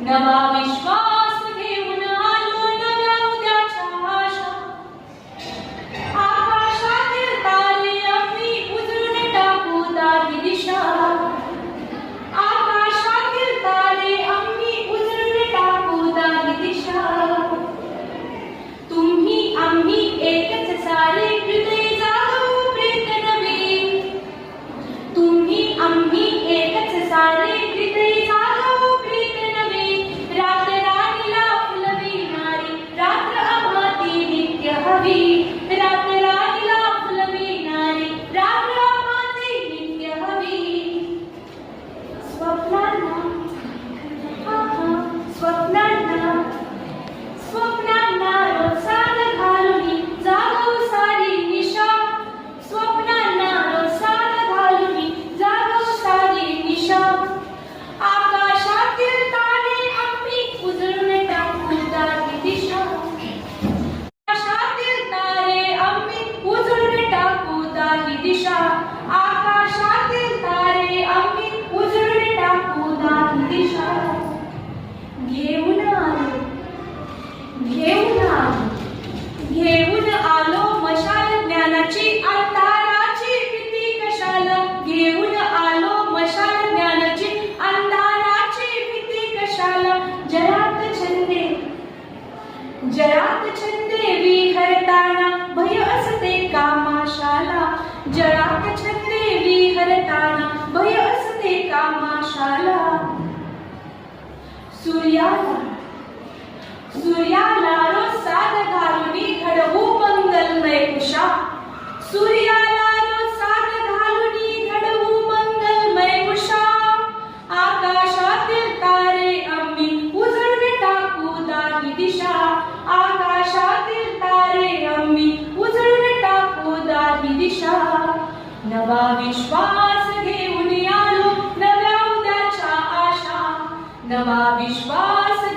नवा विश्वास घेऊन आलो नव्या उद्याच्या आशा. आकाशातील तारे आम्ही उजळून टाकू दाही दिशा. आकाशातील तारे आम्ही उजळून टाकू दाही दिशा. तुम्ही आम्ही एकच सारे हृदय जागवू प्रीत नवी. तुम्ही आम्ही एकच सारे हृदय जागवू प्रीत नवी. रात्र राणीला फुलविणारी रात्र आम्हाती नित्य हवी. रात्र राणीला फुलविणारी रात्र आम्हाती नित्य हवी. स्वप्नांना स्वप्नांना स्वप्नांना रोसाद घालून जागवू सारी निशा. स्वप्नांना रोसाद घालून जागवू सारी निशा. आकाशातील तारे आम्ही उजळून टाकू दाही दिशा. आकाशातील तारे आम्ही उजळून टाकू दाही दिशा. आकाशातील तारे आम्ही उजळून टाकू दाही दिशा. घेऊन आलो घेऊन आलो मशाल ज्ञानाची अंधाराची भीती कशाला. घेऊन आलो मशाल ज्ञानाची अंधाराची भीती कशाला. जरात छंदे विहरताना भय असते कामाशाला. जरात छंदे विहरताना भय असते कामाशाला. सूर्याला रोसाद घालून घडवू मंगलमय उषा. सूर्याला रोसाद घालून घडवू मंगलमय उषा. आकाशातील तारे आम्ही उजळून टाकू दाही दिशा. आकाशातील तारे आम्ही उजळून टाकू दाही दिशा. नवा विश्वास घेऊन आलो नव्या उद्याच्या आशा. नवा विश्वास